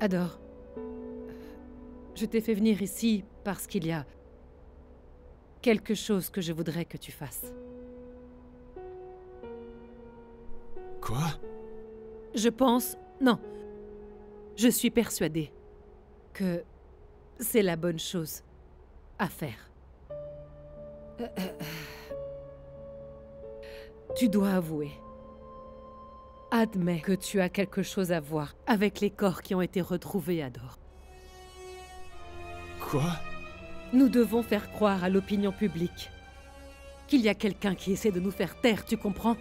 Adore, je t'ai fait venir ici parce qu'il y a quelque chose que je voudrais que tu fasses. Quoi? Je pense... Non. Je suis persuadée que c'est la bonne chose à faire. Tu dois avouer. Admets que tu as quelque chose à voir avec les corps qui ont été retrouvés à Dor. Quoi? Nous devons faire croire à l'opinion publique qu'il y a quelqu'un qui essaie de nous faire taire, tu comprends?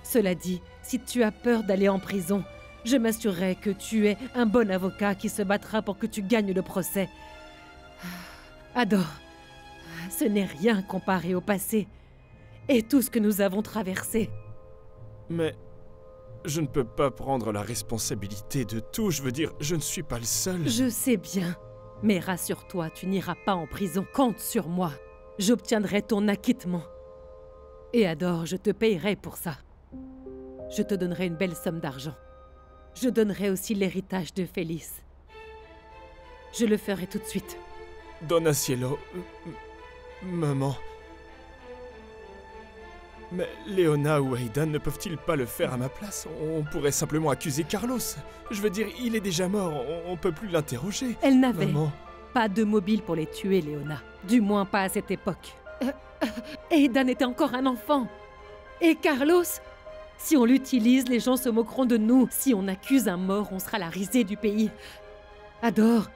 Cela dit, si tu as peur d'aller en prison, je m'assurerai que tu es un bon avocat qui se battra pour que tu gagnes le procès. Adore, ce n'est rien comparé au passé et tout ce que nous avons traversé. Mais je ne peux pas prendre la responsabilité de tout. Je veux dire, je ne suis pas le seul. Je sais bien, mais rassure-toi, tu n'iras pas en prison. Compte sur moi. J'obtiendrai ton acquittement. Et Adore, je te payerai pour ça. Je te donnerai une belle somme d'argent. Je donnerai aussi l'héritage de Félix. Je le ferai tout de suite. Donna Cielo... Maman... Mais Leona ou Aidan ne peuvent-ils pas le faire à ma place? On pourrait simplement accuser Carlos. Je veux dire, il est déjà mort, on peut plus l'interroger. Elle n'avait Maman... pas de mobile pour les tuer, Leona. Du moins pas à cette époque. Aidan était encore un enfant. Et Carlos? Si on l'utilise, les gens se moqueront de nous. Si on accuse un mort, on sera la risée du pays. Adore,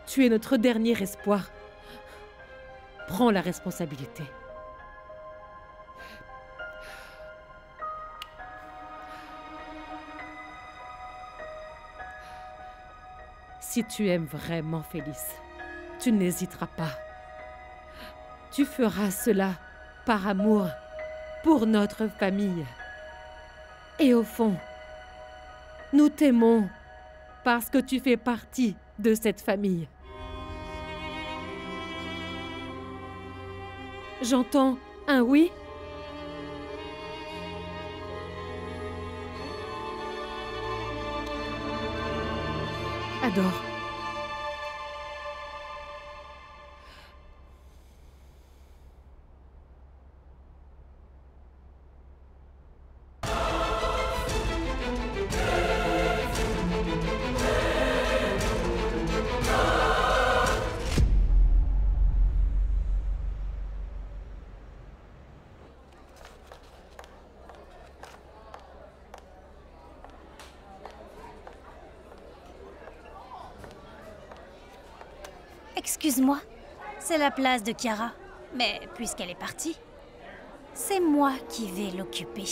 tu es notre dernier espoir. Prends la responsabilité. Si tu aimes vraiment Félix, tu n'hésiteras pas. Tu feras cela par amour pour notre famille. Et au fond, nous t'aimons parce que tu fais partie de cette famille. J'entends un oui? Adore. Excuse-moi, c'est la place de Chiara. Mais puisqu'elle est partie, c'est moi qui vais l'occuper.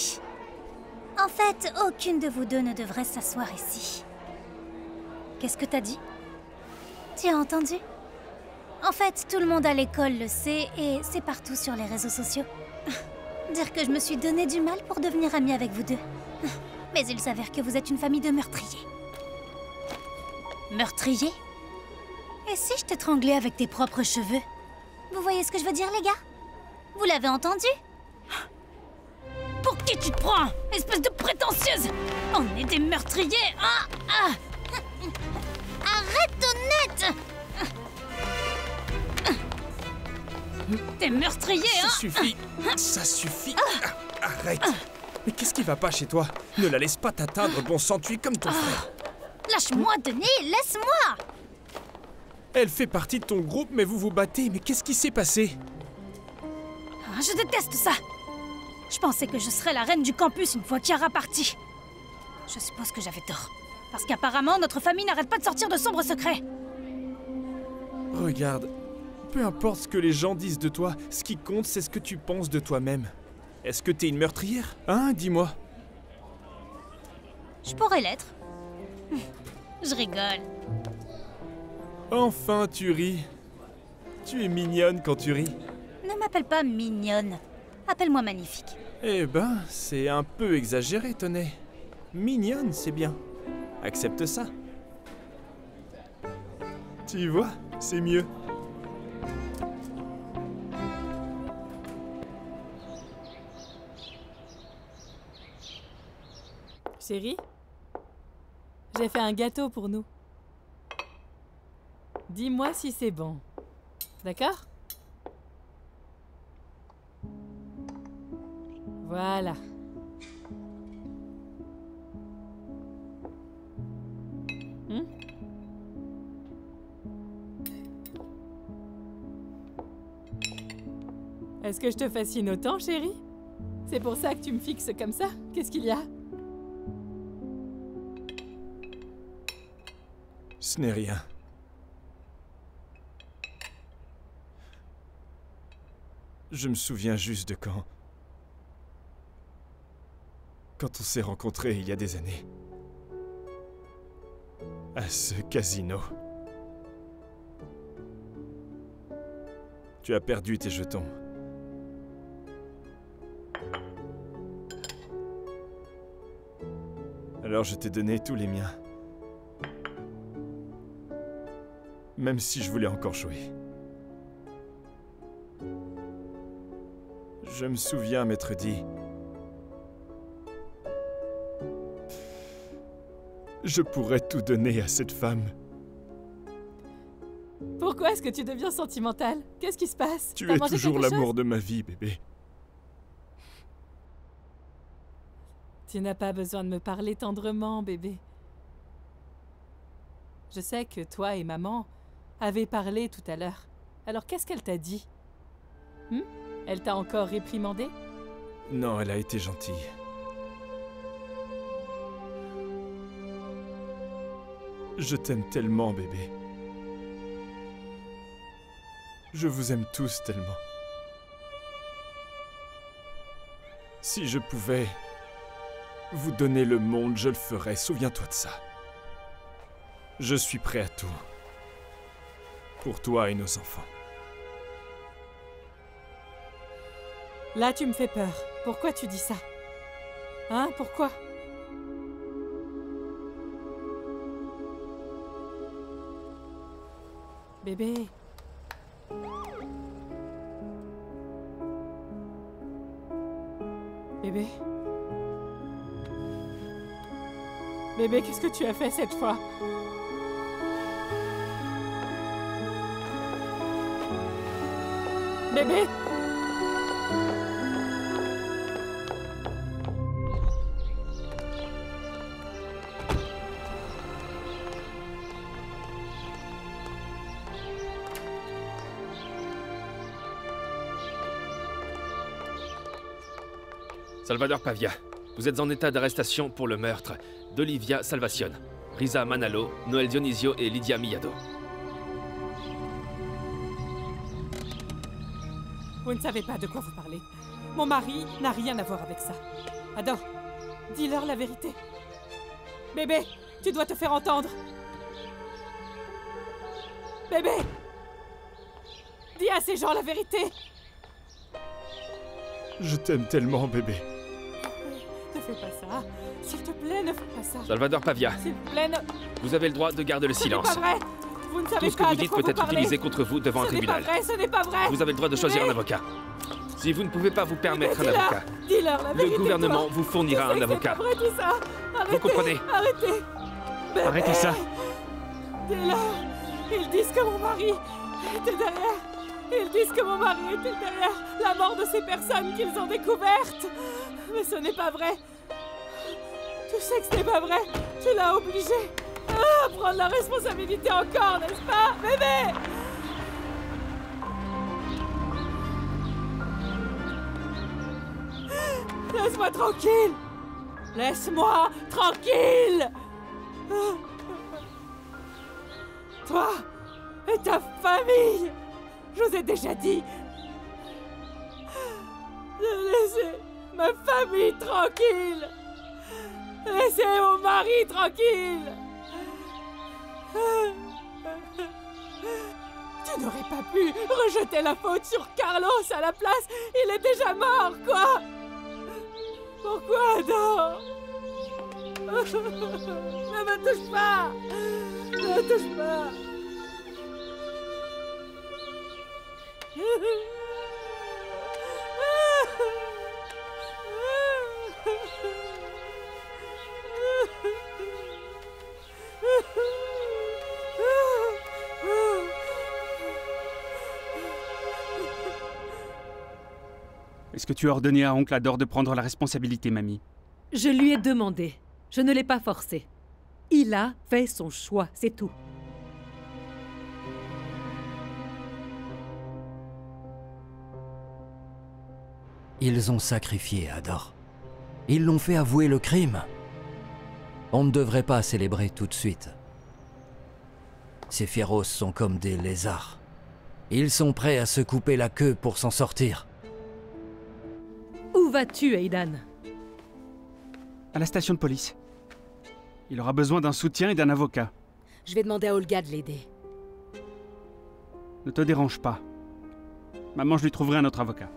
En fait, aucune de vous deux ne devrait s'asseoir ici. Qu'est-ce que t'as dit? Tu as entendu? En fait, tout le monde à l'école le sait et c'est partout sur les réseaux sociaux. Dire que je me suis donné du mal pour devenir amie avec vous deux. Mais il s'avère que vous êtes une famille de meurtriers. Meurtriers? Et si je t'étranglais avec tes propres cheveux? Vous voyez ce que je veux dire, les gars? Vous l'avez entendu? Pour qui tu te prends? Espèce de prétentieuse! On est des meurtriers, hein? Arrête, honnête! T'es meurtrier, hein? Ça suffit! Ça suffit! Arrête! Mais qu'est-ce qui va pas chez toi? Ne la laisse pas t'atteindre, bon sang, tu es comme ton frère! Lâche-moi, Denis, laisse-moi! Elle fait partie de ton groupe, mais vous vous battez. Mais qu'est-ce qui s'est passé? Je déteste ça! Je pensais que je serais la reine du campus une fois Chiara partie. Je suppose que j'avais tort. Parce qu'apparemment, notre famille n'arrête pas de sortir de sombres secrets. Regarde, peu importe ce que les gens disent de toi, ce qui compte, c'est ce que tu penses de toi-même. Est-ce que t'es une meurtrière? Hein, dis-moi. Je pourrais l'être. Je rigole. Enfin, tu ris. Tu es mignonne quand tu ris. Ne m'appelle pas mignonne. Appelle-moi magnifique. Eh ben, c'est un peu exagéré, Tonnet. Mignonne, c'est bien. Accepte ça. Tu vois, c'est mieux. Chérie? J'ai fait un gâteau pour nous. Dis-moi si c'est bon. D'accord? Voilà. Est-ce que je te fascine autant, chérie? C'est pour ça que tu me fixes comme ça? Qu'est-ce qu'il y a? Ce n'est rien. Je me souviens juste de quand on s'est rencontrés il y a des années. À ce casino. Tu as perdu tes jetons. Alors je t'ai donné tous les miens. Même si je voulais encore jouer. Je me souviens m'être dit... Je pourrais tout donner à cette femme. Pourquoi est-ce que tu deviens sentimental? Qu'est-ce qui se passe? Tu es toujours l'amour de ma vie, bébé. Tu n'as pas besoin de me parler tendrement, bébé. Je sais que toi et maman avez parlé tout à l'heure. Alors qu'est-ce qu'elle t'a dit? Elle t'a encore réprimandé? Non, elle a été gentille. Je t'aime tellement, bébé. Je vous aime tous tellement. Si je pouvais vous donner le monde, je le ferais. Souviens-toi de ça. Je suis prêt à tout. Pour toi et nos enfants. Là, tu me fais peur. Pourquoi tu dis ça? Hein? Pourquoi? Bébé. Bébé. Bébé, qu'est-ce que tu as fait cette fois? Bébé! Salvador Pavia, vous êtes en état d'arrestation pour le meurtre d'Olivia Salvacion, Risa Manalo, Noël Dionisio et Lydia Millado. Vous ne savez pas de quoi vous parlez. Mon mari n'a rien à voir avec ça. Ado, dis-leur la vérité. Bébé, tu dois te faire entendre. Bébé! Dis à ces gens la vérité. Je t'aime tellement, bébé. Ne fais pas ça. S'il te plaît, ne fais pas ça. Salvador Pavia, S'il te plaît, ne... vous avez le droit de garder le silence. Ce n'est pas vrai. Vous ne savez Tout ce que pas vous de dites quoi peut être parlez. utilisé contre vous devant un tribunal. Ce n'est pas vrai. Vous avez le droit de choisir un avocat. Si vous ne pouvez pas vous permettre un avocat, Dis-leur la vérité, le gouvernement toi. vous fournira un avocat. C'est pas vrai tout ça. Arrêtez, Vous comprenez? Arrêtez. Bébé. Arrêtez ça. Dis-leur. Ils disent que mon mari était derrière. Ils disent que mon mari était derrière la mort de ces personnes qu'ils ont découvertes. Mais ce n'est pas vrai. Tu sais que ce n'est pas vrai. Tu l'as obligé à prendre la responsabilité encore, n'est-ce pas, bébé? Laisse-moi tranquille. Laisse-moi tranquille. Toi et ta famille. Je vous ai déjà dit de laisser ma famille tranquille. Laissez mon mari tranquille. Tu n'aurais pas pu rejeter la faute sur Carlos à la place. Il est déjà mort, quoi. Pourquoi non? Ne me touche pas. Ne me touche pas. que tu as ordonné à oncle Hador de prendre la responsabilité, mamie? Je lui ai demandé. Je ne l'ai pas forcé. Il a fait son choix, c'est tout. Ils ont sacrifié Hador. Ils l'ont fait avouer le crime. On ne devrait pas célébrer tout de suite. Ces Fieros sont comme des lézards. Ils sont prêts à se couper la queue pour s'en sortir. Où vas-tu, Aidan? À la station de police. Il aura besoin d'un soutien et d'un avocat. Je vais demander à Olga de l'aider. Ne te dérange pas. Maman, je lui trouverai un autre avocat.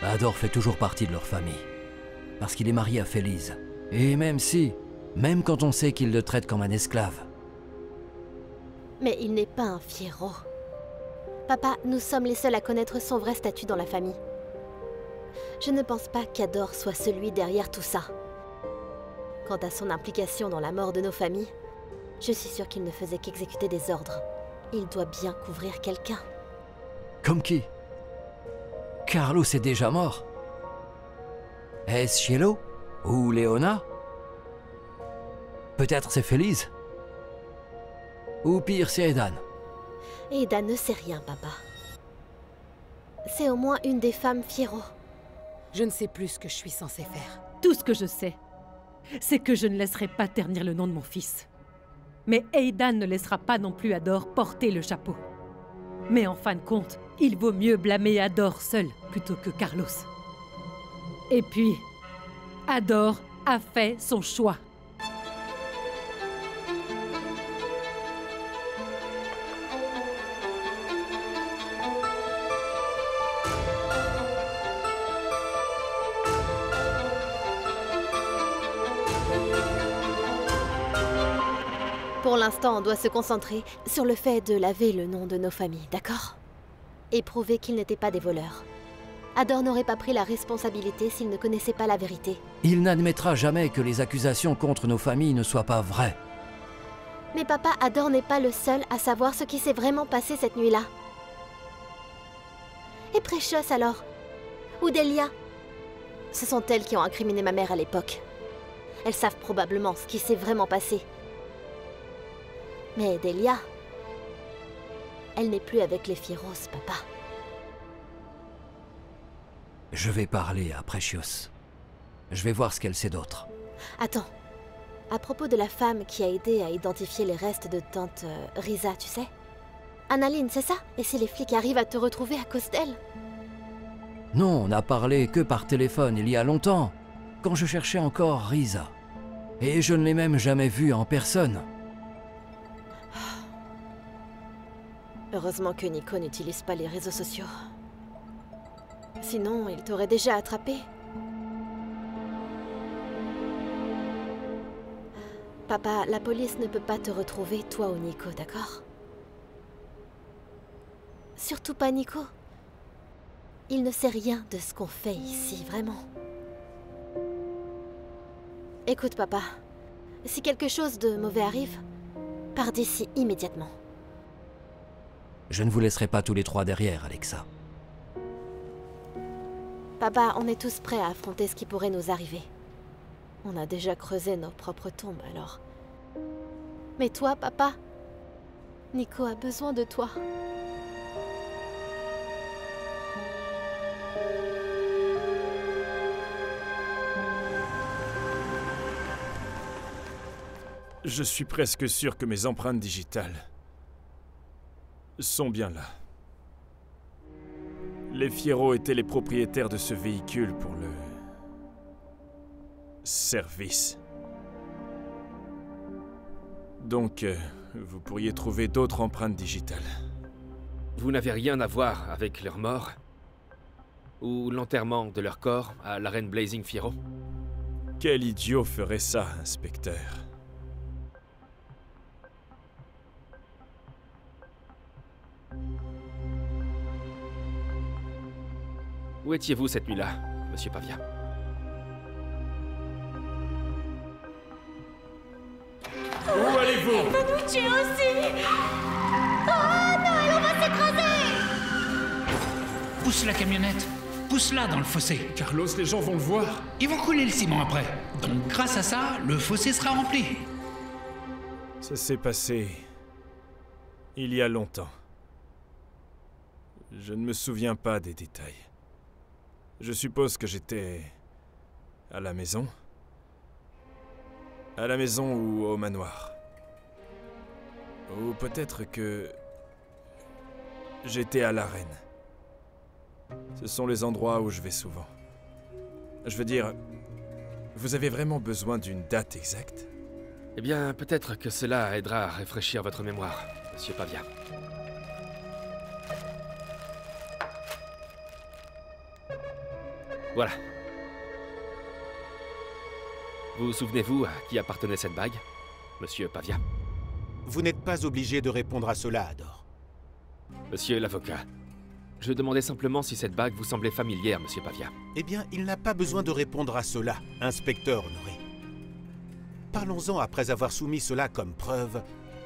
Hador fait toujours partie de leur famille. Parce qu'il est marié à Félise. Et même quand on sait qu'il le traite comme un esclave. Mais il n'est pas un Fiero. Papa, nous sommes les seuls à connaître son vrai statut dans la famille. Je ne pense pas qu'Hador soit celui derrière tout ça. Quant à son implication dans la mort de nos familles, je suis sûre qu'il ne faisait qu'exécuter des ordres. Il doit bien couvrir quelqu'un. Comme qui? Carlos est déjà mort. Est-ce Cielo? Ou Léona? Peut-être c'est Félise? Ou pire, c'est Aidan? Aidan ne sait rien, papa. C'est au moins une des femmes Fiero. Je ne sais plus ce que je suis censée faire. Tout ce que je sais, c'est que je ne laisserai pas ternir le nom de mon fils. Mais Aidan ne laissera pas non plus Hador porter le chapeau. Mais en fin de compte, il vaut mieux blâmer Hador seul plutôt que Carlos. Et puis, Hador a fait son choix. Pour l'instant, on doit se concentrer sur le fait de laver le nom de nos familles, d'accord? Et prouver qu'ils n'étaient pas des voleurs. Hador n'aurait pas pris la responsabilité s'il ne connaissait pas la vérité. Il n'admettra jamais que les accusations contre nos familles ne soient pas vraies. Mais papa, Hador n'est pas le seul à savoir ce qui s'est vraiment passé cette nuit-là. Et Precious alors? Ou Delia? Ce sont elles qui ont incriminé ma mère à l'époque. Elles savent probablement ce qui s'est vraiment passé. Mais Delia, elle n'est plus avec les Fieros, papa. Je vais parler à Precious. Je vais voir ce qu'elle sait d'autre. Attends. À propos de la femme qui a aidé à identifier les restes de tante Risa, tu sais? Annaline, c'est ça? Et si les flics arrivent à te retrouver à cause d'elle? Non, on n'a parlé que par téléphone il y a longtemps, quand je cherchais encore Risa. Et je ne l'ai même jamais vue en personne. Heureusement que Nico n'utilise pas les réseaux sociaux. Sinon, il t'aurait déjà attrapé. Papa, la police ne peut pas te retrouver, toi ou Nico, d'accord? Surtout pas Nico. Il ne sait rien de ce qu'on fait ici, vraiment. Écoute, papa. Si quelque chose de mauvais arrive, pars d'ici immédiatement. Je ne vous laisserai pas tous les trois derrière, Alexa. Papa, on est tous prêts à affronter ce qui pourrait nous arriver. On a déjà creusé nos propres tombes, alors. Mais toi, papa, Nico a besoin de toi. Je suis presque sûr que mes empreintes digitales sont bien là. Les Fieros étaient les propriétaires de ce véhicule pour le service. Donc, vous pourriez trouver d'autres empreintes digitales. Vous n'avez rien à voir avec leur mort? Ou l'enterrement de leur corps à l'arène Blazing Fiero? Quel idiot ferait ça, inspecteur? Où étiez-vous cette nuit-là, Monsieur Pavia? Où allez-vous? vous! Il va nous tuer aussi! Oh non, on va s'écraser! Pousse la camionnette! Pousse-la dans le fossé! Carlos, les gens vont le voir. Ils vont couler le ciment après. Donc grâce à ça, le fossé sera rempli. Ça s'est passé il y a longtemps. Je ne me souviens pas des détails. Je suppose que j'étais à la maison. À la maison ou au manoir. Ou peut-être que j'étais à l'arène. Ce sont les endroits où je vais souvent. Je veux dire, vous avez vraiment besoin d'une date exacte? Eh bien, peut-être que cela aidera à rafraîchir votre mémoire, Monsieur Pavia. Voilà. Vous souvenez-vous à qui appartenait cette bague, Monsieur Pavia? Vous n'êtes pas obligé de répondre à cela, Ador. Monsieur l'avocat, je demandais simplement si cette bague vous semblait familière, Monsieur Pavia. Eh bien, il n'a pas besoin de répondre à cela, inspecteur Honoré. Parlons-en après avoir soumis cela comme preuve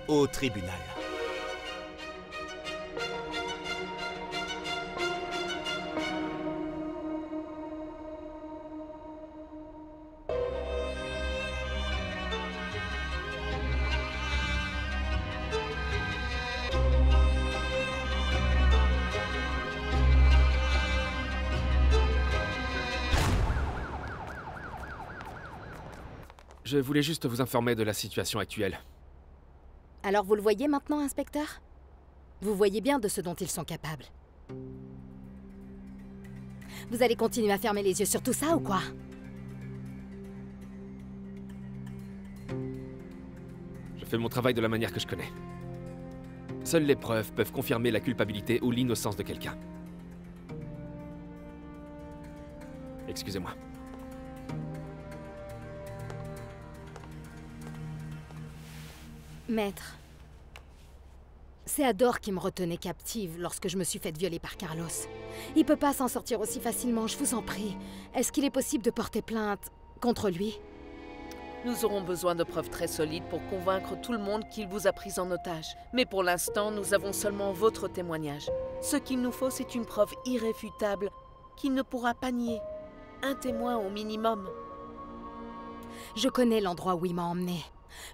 au tribunal. Je voulais juste vous informer de la situation actuelle. Alors vous le voyez maintenant, inspecteur? Vous voyez bien de ce dont ils sont capables. Vous allez continuer à fermer les yeux sur tout ça ou quoi? Je fais mon travail de la manière que je connais. Seules les preuves peuvent confirmer la culpabilité ou l'innocence de quelqu'un. Excusez-moi. Maître, c'est Ador qui me retenait captive lorsque je me suis faite violer par Carlos. Il peut pas s'en sortir aussi facilement, je vous en prie. Est-ce qu'il est possible de porter plainte contre lui? Nous aurons besoin de preuves très solides pour convaincre tout le monde qu'il vous a pris en otage. Mais pour l'instant, nous avons seulement votre témoignage. Ce qu'il nous faut, c'est une preuve irréfutable qu'il ne pourra pas nier. Un témoin au minimum. Je connais l'endroit où il m'a emmené.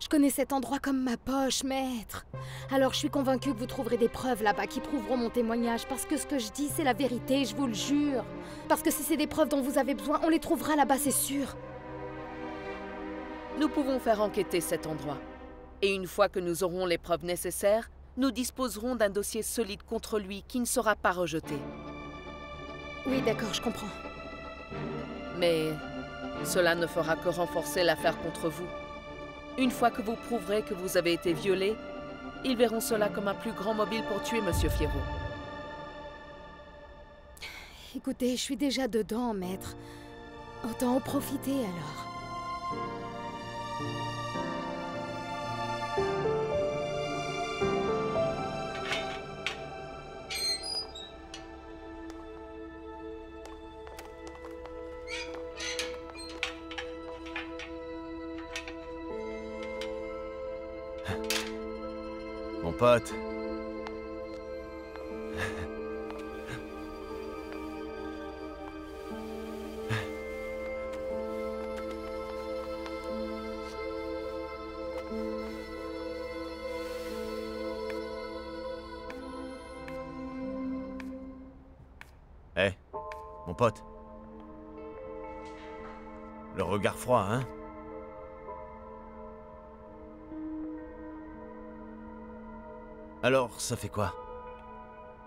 Je connais cet endroit comme ma poche, maître. Alors je suis convaincue que vous trouverez des preuves là-bas qui prouveront mon témoignage, parce que ce que je dis, c'est la vérité, je vous le jure. Parce que si c'est des preuves dont vous avez besoin, on les trouvera là-bas, c'est sûr. Nous pouvons faire enquêter cet endroit. Et une fois que nous aurons les preuves nécessaires, nous disposerons d'un dossier solide contre lui qui ne sera pas rejeté. Oui, d'accord, je comprends. Mais cela ne fera que renforcer l'affaire contre vous. Une fois que vous prouverez que vous avez été violé, ils verront cela comme un plus grand mobile pour tuer Monsieur Fierro. Écoutez, je suis déjà dedans, maître. Autant en profiter alors. Mon pote. Hé, mon pote. Le regard froid, hein? Alors, ça fait quoi?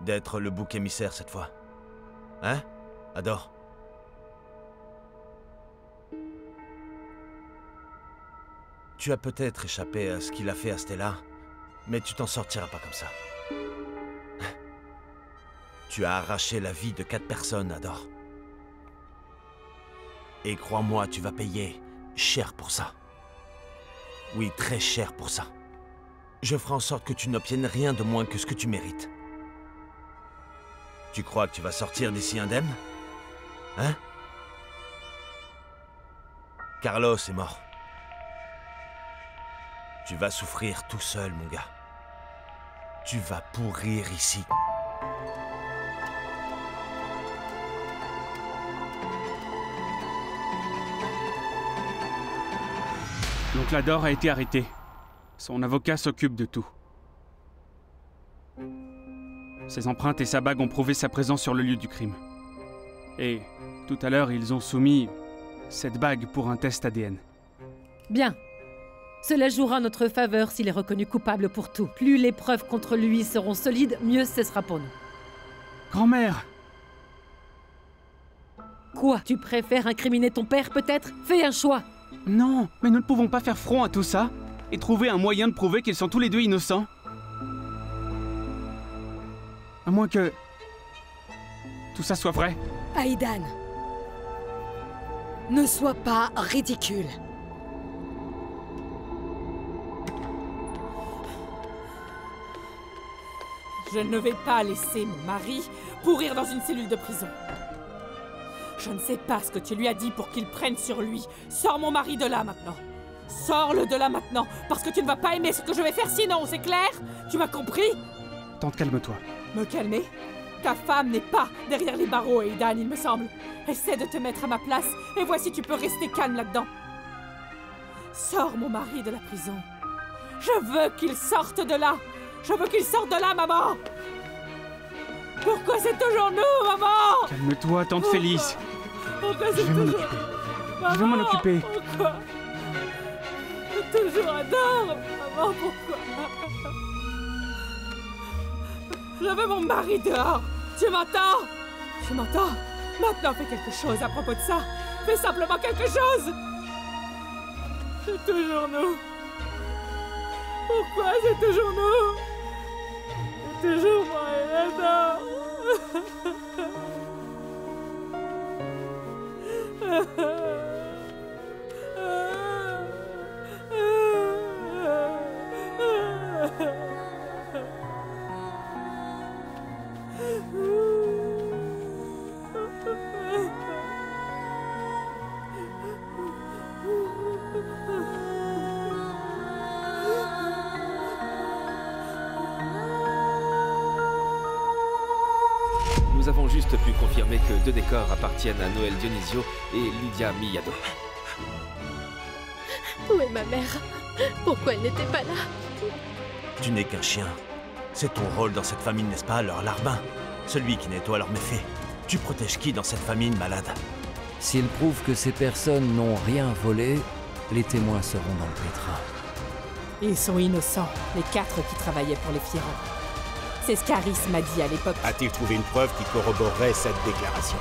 D'être le bouc émissaire cette fois? Hein? Ador? Tu as peut-être échappé à ce qu'il a fait à Stella, mais tu t'en sortiras pas comme ça. Tu as arraché la vie de 4 personnes, Ador. Et crois-moi, tu vas payer cher pour ça. Oui, très cher pour ça. Je ferai en sorte que tu n'obtiennes rien de moins que ce que tu mérites. Tu crois que tu vas sortir d'ici indemne? Hein? Carlos est mort. Tu vas souffrir tout seul, mon gars. Tu vas pourrir ici. Donc Ador a été arrêté. Son avocat s'occupe de tout. Ses empreintes et sa bague ont prouvé sa présence sur le lieu du crime. Et tout à l'heure, ils ont soumis cette bague pour un test ADN. Bien. Cela jouera en notre faveur s'il est reconnu coupable pour tout. Plus les preuves contre lui seront solides, mieux ce sera pour nous. Grand-mère! Quoi? Tu préfères incriminer ton père, peut-être? Fais un choix! Non, mais nous ne pouvons pas faire front à tout ça et trouver un moyen de prouver qu'ils sont tous les deux innocents. À moins que... tout ça soit vrai. Aidan, ne sois pas ridicule. Je ne vais pas laisser mon mari pourrir dans une cellule de prison. Je ne sais pas ce que tu lui as dit pour qu'il prenne sur lui. Sors mon mari de là maintenant. Sors-le de là maintenant, parce que tu ne vas pas aimer ce que je vais faire sinon, c'est clair? Tu m'as compris? Tante, calme-toi. Me calmer? Ta femme n'est pas derrière les barreaux, Aidan, il me semble. Essaie de te mettre à ma place, et vois si tu peux rester calme là-dedans. Sors mon mari de la prison. Je veux qu'il sorte de là. Je veux qu'il sorte de là, maman. Pourquoi c'est toujours nous, maman? Calme-toi, tante Félix. Pourquoi Je c'est vais m'en toujours... occuper. Je vais m'en occuper. Pourquoi? Toujours Ador, maman, pourquoi? Je veux mon mari dehors. Tu m'entends? Tu m'entends? Maintenant, fais quelque chose à propos de ça. Fais simplement quelque chose. C'est toujours nous. Pourquoi c'est toujours nous? C'est toujours moi et Ador. Nous avons juste pu confirmer que 2 des corps appartiennent à Noël Dionisio et Lydia Miyado. Où est ma mère? Pourquoi elle n'était pas là? Tu n'es qu'un chien. C'est ton rôle dans cette famille, n'est-ce pas, leur larbin? Celui qui nettoie leurs méfaits. Tu protèges qui dans cette famille malade? S'ils prouvent que ces personnes n'ont rien volé, les témoins seront dans le pétrin. Ils sont innocents, les 4 qui travaillaient pour les Fierro. C'est ce qu'Aris m'a dit à l'époque. A-t-il trouvé une preuve qui corroborerait cette déclaration?